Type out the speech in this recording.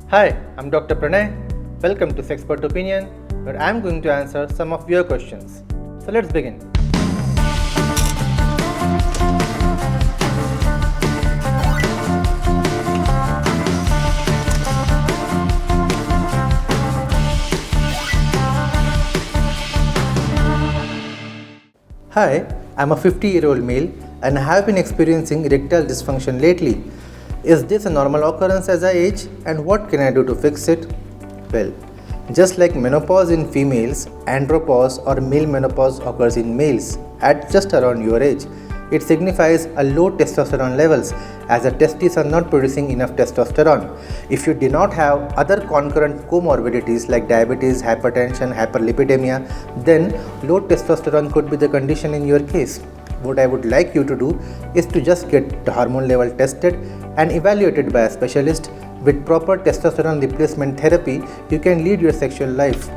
Hi, I'm Dr. Pranay. Welcome to Sexpert Opinion, where I'm going to answer some of your questions. So let's begin. Hi, I'm a 50-year-old male and I have been experiencing erectile dysfunction lately. Is this a normal occurrence as I age, and what can I do to fix it? Well, just like menopause in females, andropause or male menopause occurs in males at just around your age. It signifies a low testosterone levels as the testes are not producing enough testosterone. If you do not have other concurrent comorbidities like diabetes, hypertension, hyperlipidemia, then low testosterone could be the condition in your case. What I would like you to do is to just get the hormone level tested and evaluated by a specialist. With proper testosterone replacement therapy, you can lead your sexual life.